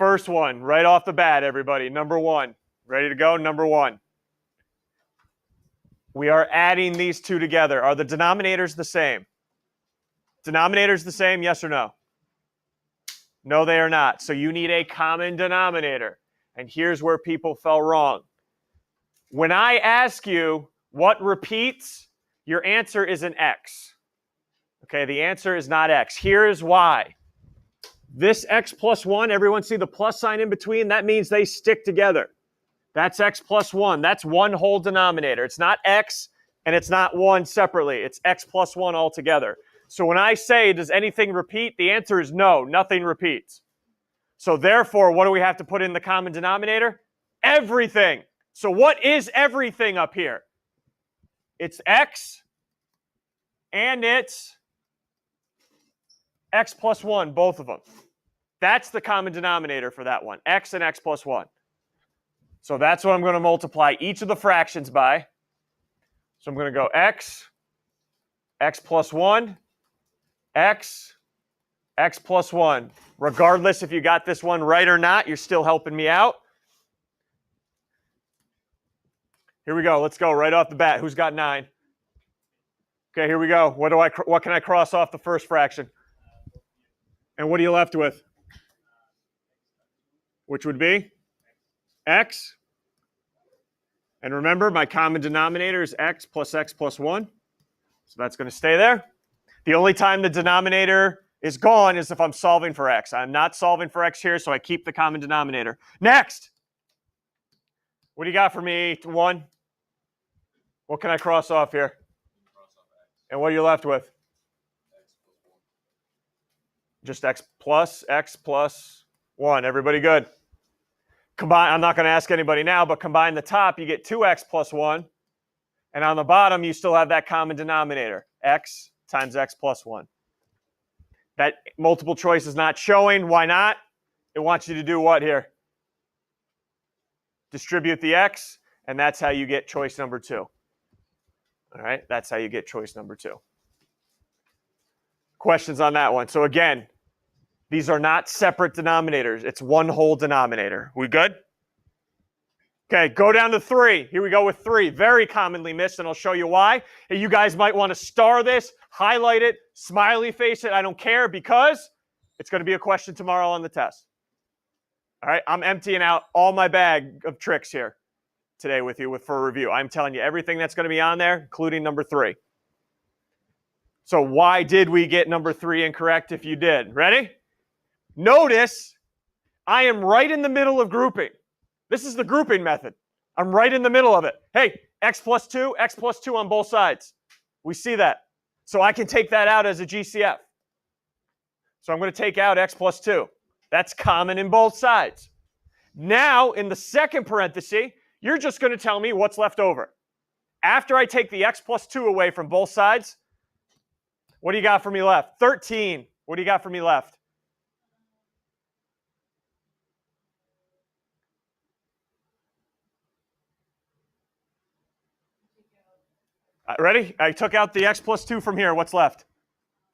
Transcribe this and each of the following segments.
First one, right off the bat, everybody. Number one. Ready to go? Number one. We are adding these two together. Are the denominators the same? Denominators the same, yes or no? No, they are not. So you need a common denominator. And here's where people fell wrong. When I ask you what repeats, your answer is an X. Okay, the answer is not X. Here is why. This X plus 1, everyone see the plus sign in between? That means they stick together. That's X plus 1. That's one whole denominator. It's not X and it's not 1 separately. It's X plus 1 altogether. So when I say, does anything repeat? The answer is no, nothing repeats. So therefore, what do we have to put in the common denominator? Everything. So what is everything up here? It's X and it's X plus 1, both of them. That's the common denominator for that one, X and X plus 1. So that's what I'm going to multiply each of the fractions by. So I'm going to go X, X plus 1, X, X plus 1. Regardless if you got this one right or not, you're still helping me out. Here we go. Let's go right off the bat. Who's got 9? Okay, here we go. What can I cross off the first fraction? And what are you left with? Which would be X. And remember, my common denominator is X plus 1. So that's going to stay there. The only time the denominator is gone is if I'm solving for X. I'm not solving for X here, so I keep the common denominator. Next. What do you got for me, 1? What can I cross off here? And what are you left with? Just X plus 1. Everybody good? Combine. I'm not going to ask anybody now, but combine the top, you get 2X plus 1. And on the bottom, you still have that common denominator, X times X plus 1. That multiple choice is not showing. Why not? It wants you to do what here? Distribute the X, and that's how you get choice number 2. All right, that's how you get choice number 2. Questions on that one? So again, these are not separate denominators. It's one whole denominator. We good? Okay, go down to 3. Here we go with 3. Very commonly missed, and I'll show you why. And you guys might want to star this, highlight it, smiley face it. I don't care because it's going to be a question tomorrow on the test. All right, I'm emptying out all my bag of tricks here today with you for a review. I'm telling you everything that's going to be on there, including number 3. So why did we get number 3 incorrect if you did? Ready? Notice I am right in the middle of grouping. This is the grouping method. I'm right in the middle of it. Hey, X plus 2 on both sides. We see that. So I can take that out as a GCF. So I'm going to take out X plus 2. That's common in both sides. Now, in the second parenthesis, you're just going to tell me what's left over. After I take the X plus 2 away from both sides, what do you got for me left? 13. What do you got for me left? Ready? I took out the X plus 2 from here. What's left?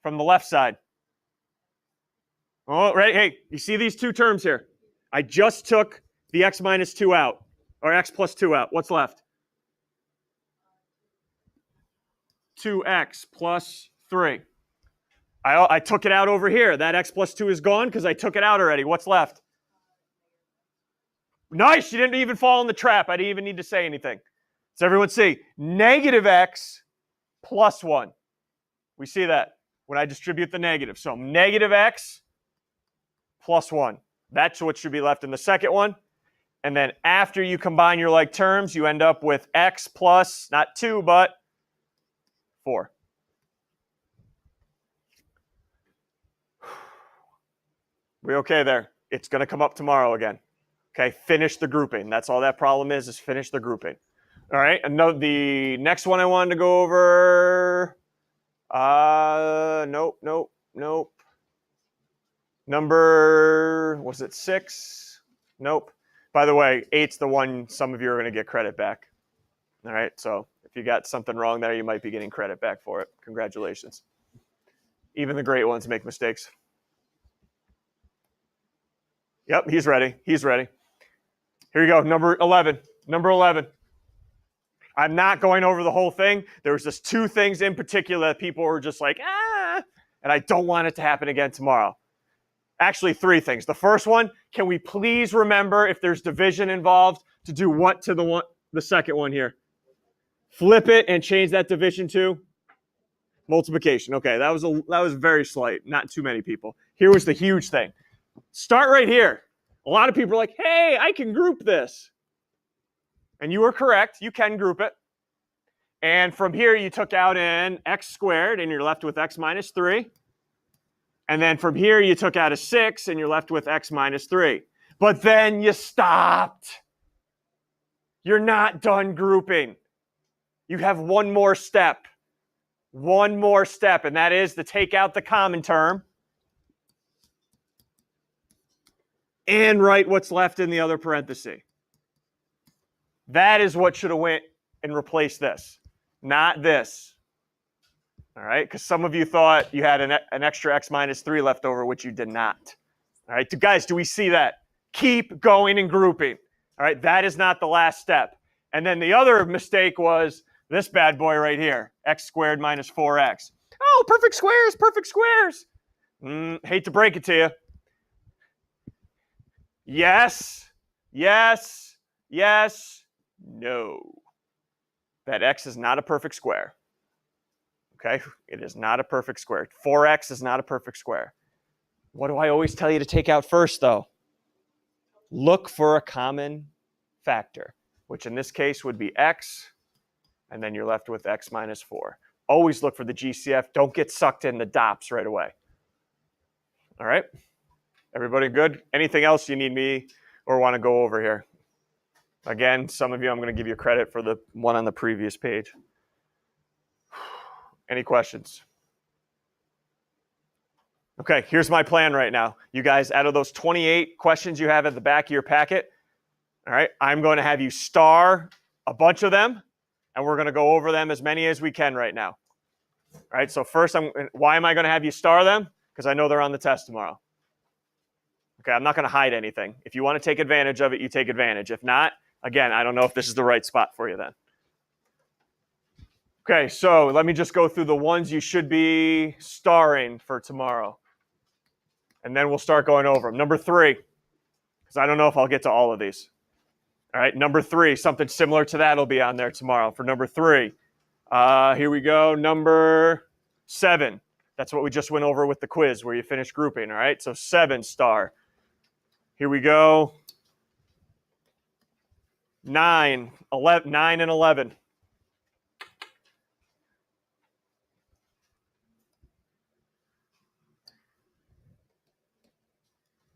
From the left side. Oh, right. Hey, you see these two terms here? I just took the X minus 2 out, or X plus 2 out. What's left? 2X plus 3. I took it out over here. That X plus 2 is gone because I took it out already. What's left? Nice. You didn't even fall in the trap. I didn't even need to say anything. Does everyone see? Negative X plus 1. We see that when I distribute the negative. So negative X plus 1. That's what should be left in the second one. And then after you combine your like terms, you end up with X plus, not 2, but 4. We okay there? It's going to come up tomorrow again. Okay, finish the grouping. That's all that problem is finish the grouping. All right, and the next one I wanted to go over, nope. Number, was it 6? Nope. By the way, 8's the one some of you are going to get credit back. All right, so if you got something wrong there, you might be getting credit back for it. Congratulations. Even the great ones make mistakes. Yep, he's ready. He's ready. Here you go, number 11. Number 11. I'm not going over the whole thing. There was just two things in particular that people were just like, and I don't want it to happen again tomorrow. Actually, three things. The first one, can we please remember if there's division involved to do what to the second one here? Flip it and change that division to multiplication. Okay, that was very slight. Not too many people. Here was the huge thing. Start right here. A lot of people are like, hey, I can group this. And you were correct. You can group it. And from here, you took out an x squared, and you're left with x minus 3. And then from here, you took out a 6, and you're left with x minus 3. But then you stopped. You're not done grouping. You have one more step. One more step, and that is to take out the common term and write what's left in the other parenthesis. That is what should have went and replaced this, not this. All right, because some of you thought you had an extra x minus 3 left over, which you did not. All right, guys, do we see that? Keep going and grouping. All right, that is not the last step. And then the other mistake was this bad boy right here, x squared minus 4x. Oh, perfect squares, perfect squares. Hate to break it to you. Yes, yes, yes, no. That x is not a perfect square. Okay, it is not a perfect square. 4x is not a perfect square. What do I always tell you to take out first, though? Look for a common factor, which in this case would be x, and then you're left with x minus 4. Always look for the GCF. Don't get sucked in the DOPS right away. All right? Everybody good? Anything else you need me or want to go over here? Again, some of you, I'm going to give you credit for the one on the previous page. Any questions? Okay, here's my plan right now. You guys, out of those 28 questions you have at the back of your packet, all right, I'm going to have you star a bunch of them, and we're going to go over them as many as we can right now. All right, so first, why am I going to have you star them? Because I know they're on the test tomorrow. Okay, I'm not going to hide anything. If you want to take advantage of it, you take advantage. If not, again, I don't know if this is the right spot for you then. Okay, so let me just go through the ones you should be starring for tomorrow. And then we'll start going over them. Number 3, because I don't know if I'll get to all of these. All right, number 3, something similar to that will be on there tomorrow for number 3. Here we go, number 7. That's what we just went over with the quiz where you finish grouping, all right? So 7 star. Here we go. 9 and 11.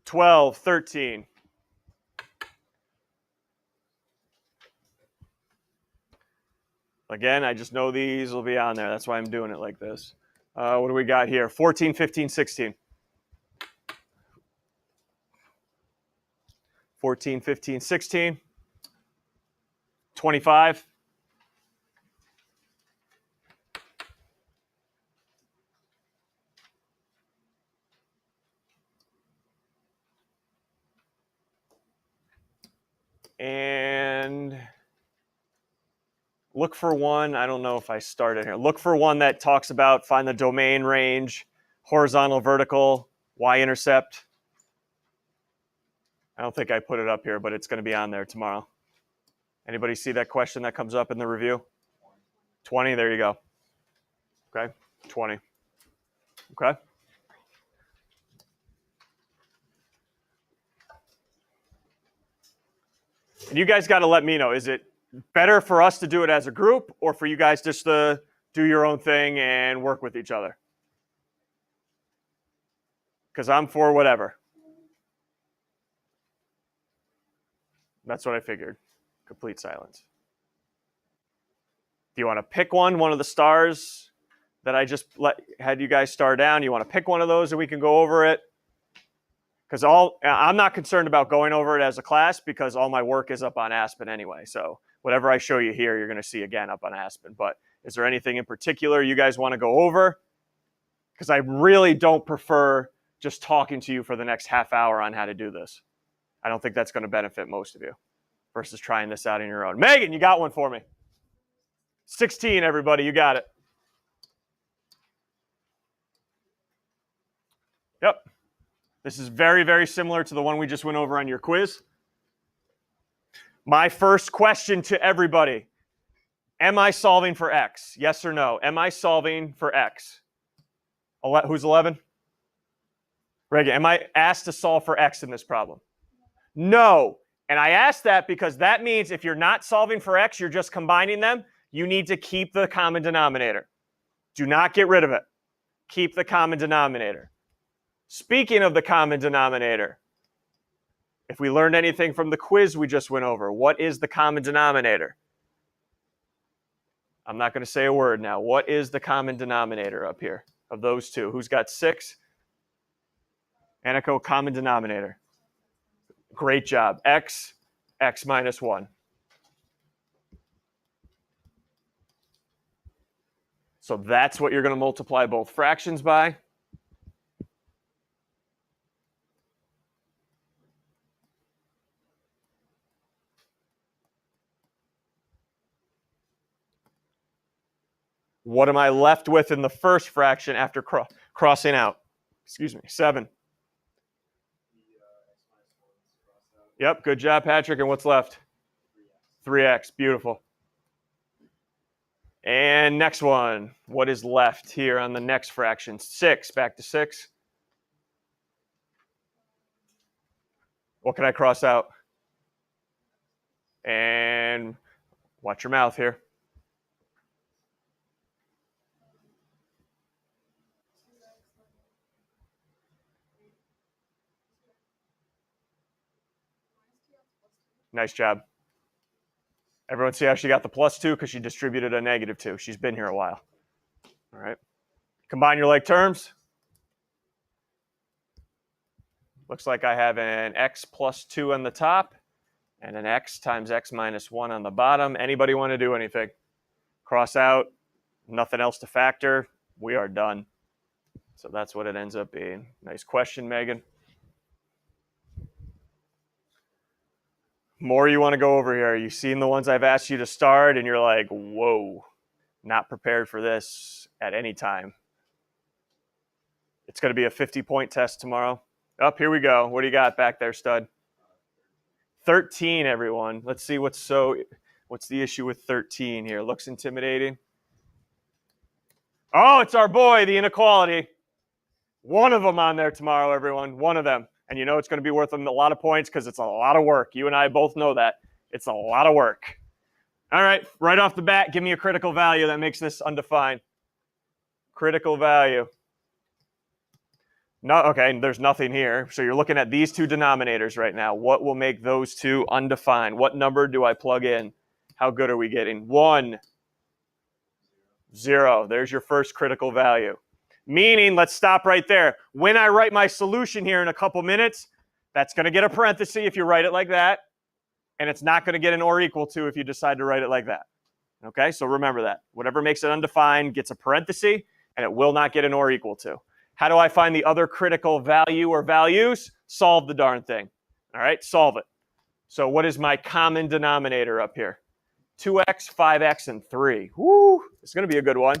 12, 13. Again, I just know these will be on there. That's why I'm doing it like this. What do we got here? 14, 15, 16. 14, 15, 16. 25. And look for one, I don't know if I started here. Look for one that talks about find the domain range, horizontal, vertical, y-intercept. I don't think I put it up here, but it's going to be on there tomorrow. Anybody see that question that comes up in the review? 20, there you go. Okay, 20. Okay. And you guys got to let me know, is it better for us to do it as a group or for you guys just to do your own thing and work with each other? Because I'm for whatever. That's what I figured. Complete silence. Do you want to pick one of the stars that I just had you guys star down? You want to pick one of those and we can go over it? Because I'm not concerned about going over it as a class because all my work is up on Aspen anyway. So whatever I show you here, you're going to see again up on Aspen. But is there anything in particular you guys want to go over? Because I really don't prefer just talking to you for the next half hour on how to do this. I don't think that's going to benefit most of you versus trying this out on your own. Megan, you got one for me. 16, everybody, you got it. Yep. This is very, very similar to the one we just went over on your quiz. My first question to everybody, am I solving for x? Yes or no? Am I solving for x? Who's 11? Reagan, am I asked to solve for x in this problem? No. And I asked that because that means if you're not solving for x, you're just combining them, you need to keep the common denominator. Do not get rid of it. Keep the common denominator. Speaking of the common denominator, if we learned anything from the quiz we just went over, what is the common denominator? I'm not going to say a word now. What is the common denominator up here of those two? Who's got 6? Aniko, common denominator. Great job. X minus 1. So that's what you're going to multiply both fractions by. What am I left with in the first fraction after crossing out? Excuse me, 7. Yep, good job, Patrick. And what's left? 3x, beautiful. And next one, what is left here on the next fraction? 6, back to 6. What can I cross out? And watch your mouth here. Nice job. Everyone see how she got the +2 because she distributed a -2. She's been here a while. All right. Combine your like terms. Looks like I have an x plus 2 on the top and an x times x minus 1 on the bottom. Anybody want to do anything? Cross out. Nothing else to factor. We are done. So that's what it ends up being. Nice question, Megan. More you want to go over here. You've seen the ones I've asked you to start, and you're like, whoa, not prepared for this at any time. It's going to be a 50-point test tomorrow. Up, here we go. What do you got back there, stud? 13, everyone. Let's see what's the issue with 13 here. Looks intimidating. Oh, it's our boy, the inequality. One of them on there tomorrow, everyone. One of them. And you know it's going to be worth them a lot of points because it's a lot of work. You and I both know that. It's a lot of work. All right off the bat, give me a critical value that makes this undefined. Critical value. No, okay, there's nothing here. So you're looking at these two denominators right now. What will make those two undefined? What number do I plug in? How good are we getting? 1, 0. There's your first critical value. Meaning, let's stop right there. When I write my solution here in a couple minutes, that's going to get a parenthesis if you write it like that. And it's not going to get an or equal to if you decide to write it like that. Okay, so remember that. Whatever makes it undefined gets a parenthesis, and it will not get an or equal to. How do I find the other critical value or values? Solve the darn thing. All right, solve it. So what is my common denominator up here? 2x, 5x, and 3. Woo, it's going to be a good one.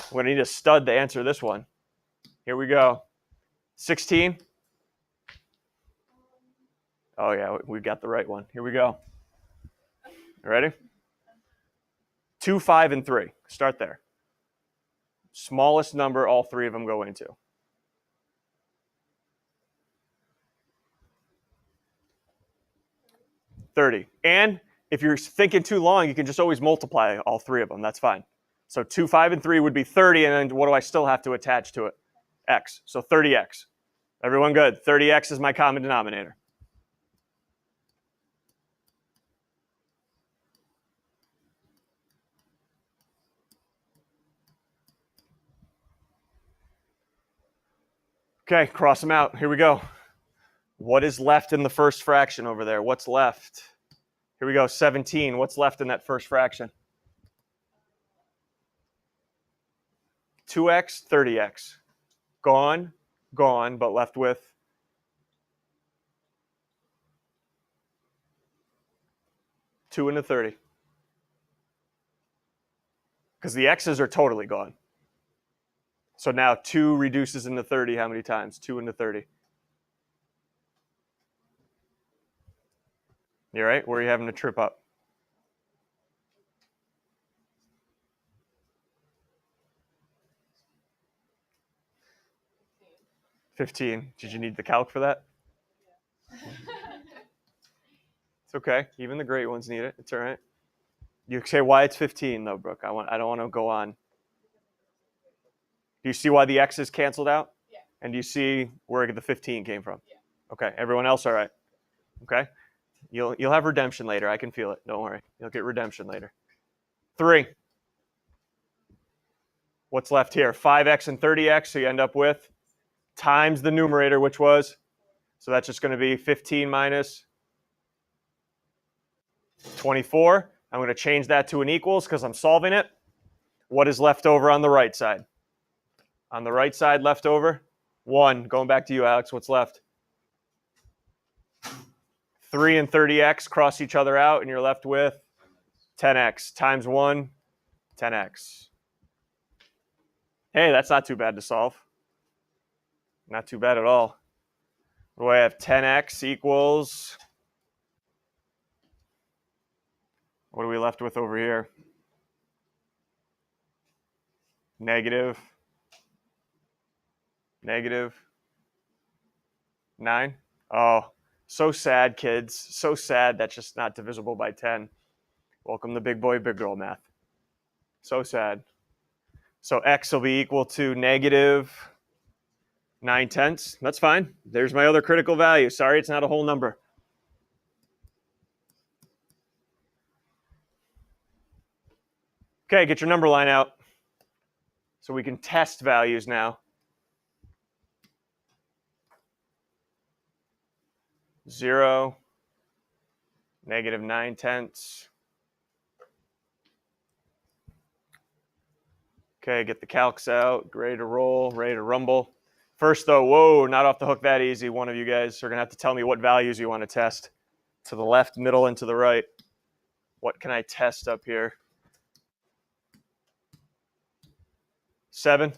I'm going to need a stud to answer this one. Here we go. 16. Oh, yeah, we got the right one. Here we go. You ready? 2, 5, and 3. Start there. Smallest number all three of them go into. $30. And if you're thinking too long, you can just always multiply all three of them. That's fine. So 2, 5, and 3 would be 30, and then what do I still have to attach to it? X. So 30x. Everyone good? 30x is my common denominator. Okay, cross them out. Here we go. What is left in the first fraction over there? What's left? Here we go, 17. What's left in that first fraction? 2x, 30x. Gone, but left with 2 into 30. Because the x's are totally gone. So now 2 reduces into 30 how many times? 2 into 30. You all right? Where are you having to trip up? 15. Did you need the calc for that? It's okay. Even the great ones need it. It's all right. You say why it's 15 though, Brooke. I don't want to go on. Do you see why the x is canceled out? Yeah. And do you see where the 15 came from? Yeah. Okay. Everyone else all right? Okay. You'll have redemption later. I can feel it. Don't worry. You'll get redemption later. 3. What's left here? 5x and 30x. So you end up with times the numerator, which was, so that's just going to be 15 minus 24. I'm going to change that to an equals because I'm solving it. What is left over on the right side? On the right side, left over, 1. Going back to you, Alex, what's left? 3 and 30x cross each other out, and you're left with 10x times 1, 10x. Hey, that's not too bad to solve. Not too bad at all. What do I have? 10x equals, what are we left with over here? Negative 9. Oh, so sad, kids. So sad that's just not divisible by 10. Welcome to big boy, big girl math. So sad. So x will be equal to negative 9/10. That's fine. There's my other critical value. Sorry, it's not a whole number. Okay, get your number line out so we can test values now. 0, negative 9/10. Okay, get the calcs out. Ready to roll, ready to rumble. First, though, whoa, not off the hook that easy. One of you guys are going to have to tell me what values you want to test. To the left, middle, and to the right. What can I test up here? 7.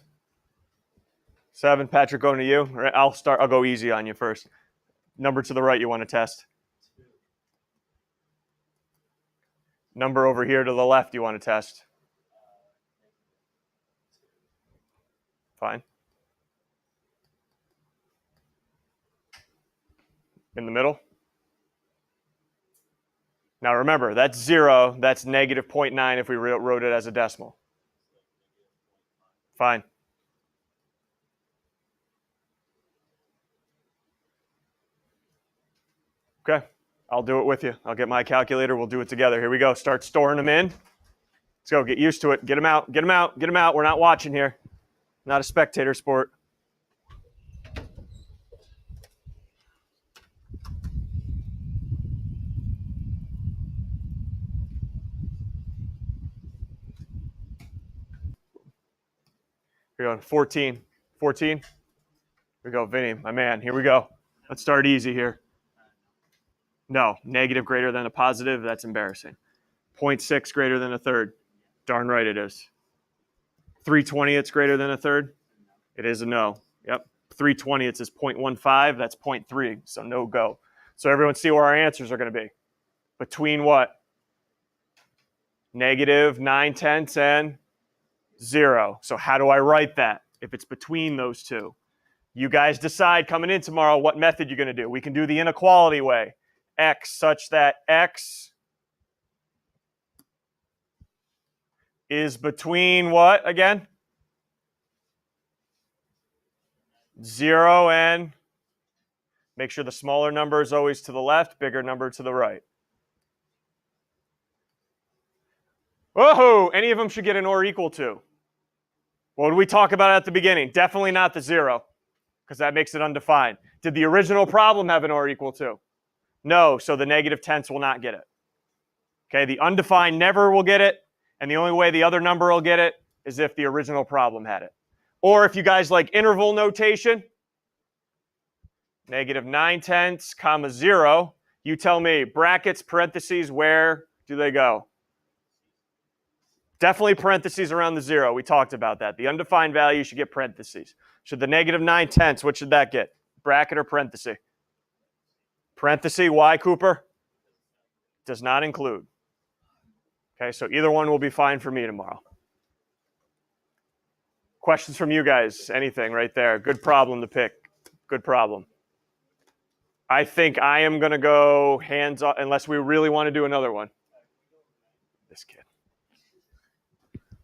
7, Patrick, going to you. All right, I'll go easy on you first. Number to the right you want to test. Number over here to the left you want to test. Fine. In the middle. Now remember, that's 0. That's negative 0.9 if we wrote it as a decimal. Fine. Okay, I'll do it with you. I'll get my calculator. We'll do it together. Here we go. Start storing them in. Let's go. Get used to it. Get them out. Get them out. Get them out. We're not watching here. Not a spectator sport. Here we go. 14. 14. Here we go. Vinny, my man. Here we go. Let's start easy here. No, negative greater than a positive. That's embarrassing. 0.6 greater than a third. Darn right it is. 3/20 greater than a third. It is a no. Yep. 3/20 is 0.15. That's 0.3. So no go. So everyone see where our answers are going to be. Between what? Negative 9/10 and 0. So how do I write that if it's between those two? You guys decide coming in tomorrow what method you're going to do. We can do the inequality way. X such that x is between what again? 0 and, make sure the smaller number is always to the left, bigger number to the right. Whoa, any of them should get an or equal to. What did we talk about at the beginning? Definitely not the 0, because that makes it undefined. Did the original problem have an or equal to? No, so the negative tenths will not get it. Okay, the undefined never will get it, and the only way the other number will get it is if the original problem had it. Or if you guys like interval notation, negative 9/10, comma 0, you tell me brackets, parentheses, where do they go? Definitely parentheses around the 0. We talked about that. The undefined value should get parentheses. Should the negative 9/10, what should that get? Bracket or parenthesis? Parenthesis, why, Cooper? Does not include. Okay, so either one will be fine for me tomorrow. Questions from you guys? Anything right there? Good problem to pick. Good problem. I think I am going to go hands off unless we really want to do another one. This kid.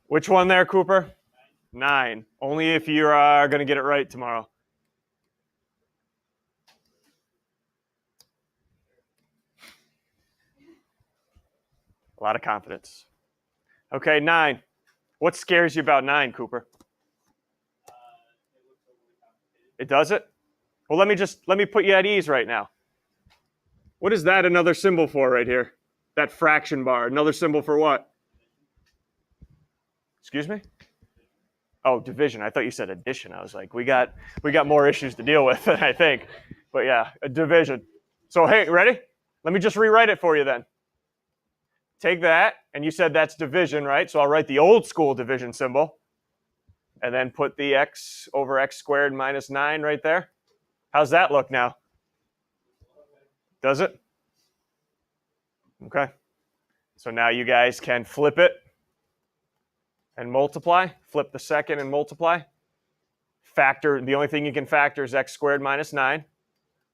Which one there, Cooper? 9. Only if you are going to get it right tomorrow. A lot of confidence. Okay, 9. What scares you about 9, Cooper? It does it? Well, let me put you at ease right now. What is that another symbol for right here? That fraction bar. Another symbol for what? Excuse me? Oh, division. I thought you said addition. I was like, we got more issues to deal with, I think. But yeah, a division. So hey, ready? Let me just rewrite it for you then. Take that, and you said that's division, right? So I'll write the old school division symbol, and then put the x over x squared minus 9 right there. How's that look now? Does it? Okay. So now you guys can flip it and multiply. Flip the second and multiply. Factor, the only thing you can factor is x squared minus 9.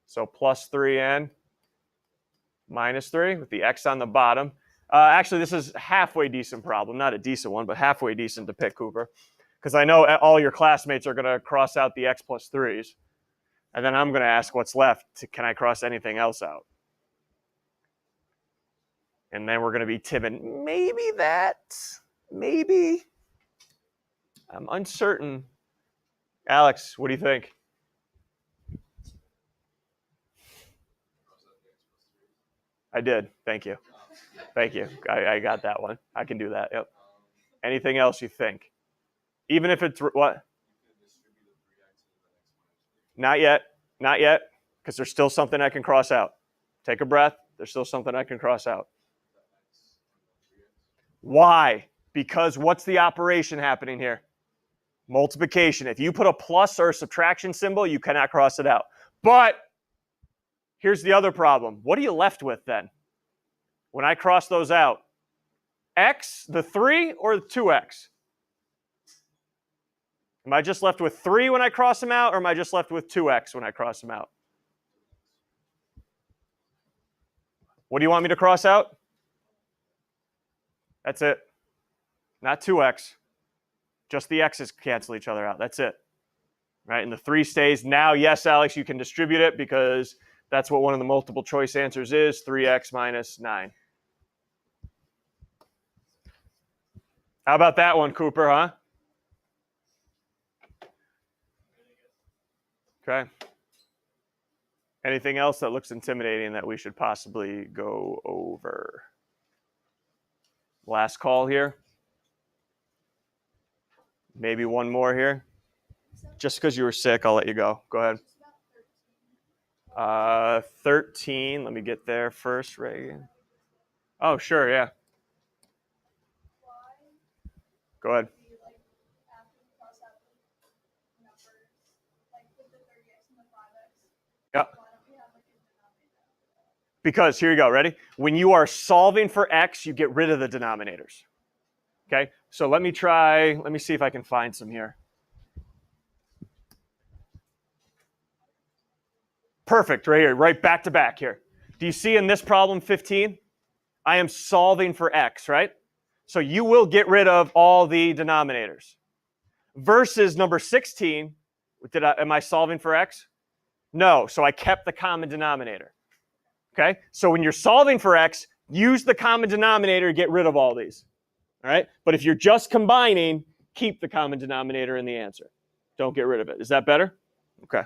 So plus 3 and minus 3 with the x on the bottom. Actually, this is a halfway decent problem. Not a decent one, but halfway decent to pick, Cooper. Because I know all your classmates are going to cross out the x plus 3s. And then I'm going to ask what's left. Can I cross anything else out? And then we're going to be timid. Maybe that. Maybe. I'm uncertain. Alex, what do you think? I did. Thank you. Thank you. I got that one. I can do that. Yep. Anything else you think? Even if it's what? Not yet. Not yet. Because there's still something I can cross out. Take a breath. There's still something I can cross out. Why? Because what's the operation happening here? Multiplication. If you put a plus or a subtraction symbol, you cannot cross it out. But here's the other problem. What are you left with then? When I cross those out, x, the 3, or the 2x? Am I just left with 3 when I cross them out, or am I just left with 2x when I cross them out? What do you want me to cross out? That's it. Not 2x. Just the x's cancel each other out. That's it. Right? And the 3 stays. Now, yes, Alex, you can distribute it because that's what one of the multiple choice answers is, 3x minus 9. How about that one, Cooper, huh? Okay. Anything else that looks intimidating that we should possibly go over? Last call here. Maybe one more here. Just because you were sick, I'll let you go. Go ahead. 13. Let me get there first, Reagan. Oh, sure, yeah. Go ahead. Yeah. Because, here you go, ready? When you are solving for x, you get rid of the denominators. Okay, so let me see if I can find some here. Perfect, right here, right back to back here. Do you see in this problem 15? I am solving for x, right? So you will get rid of all the denominators. Versus number 16, am I solving for x? No, so I kept the common denominator. Okay, so when you're solving for x, use the common denominator to get rid of all these. All right, but if you're just combining, keep the common denominator in the answer. Don't get rid of it. Is that better? Okay.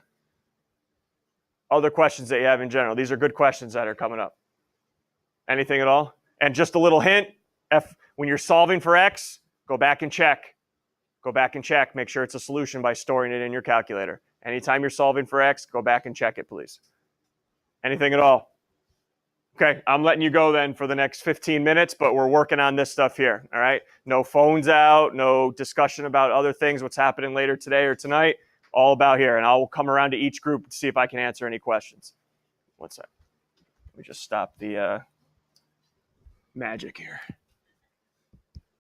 Other questions that you have in general. These are good questions that are coming up. Anything at all? And just a little hint, when you're solving for x, go back and check. Go back and check. Make sure it's a solution by storing it in your calculator. Anytime you're solving for x, go back and check it, please. Anything at all? Okay, I'm letting you go then for the next 15 minutes, but we're working on this stuff here, all right? No phones out, no discussion about other things, what's happening later today or tonight, all about here. And I'll come around to each group to see if I can answer any questions. One sec. Let me just stop the magic here.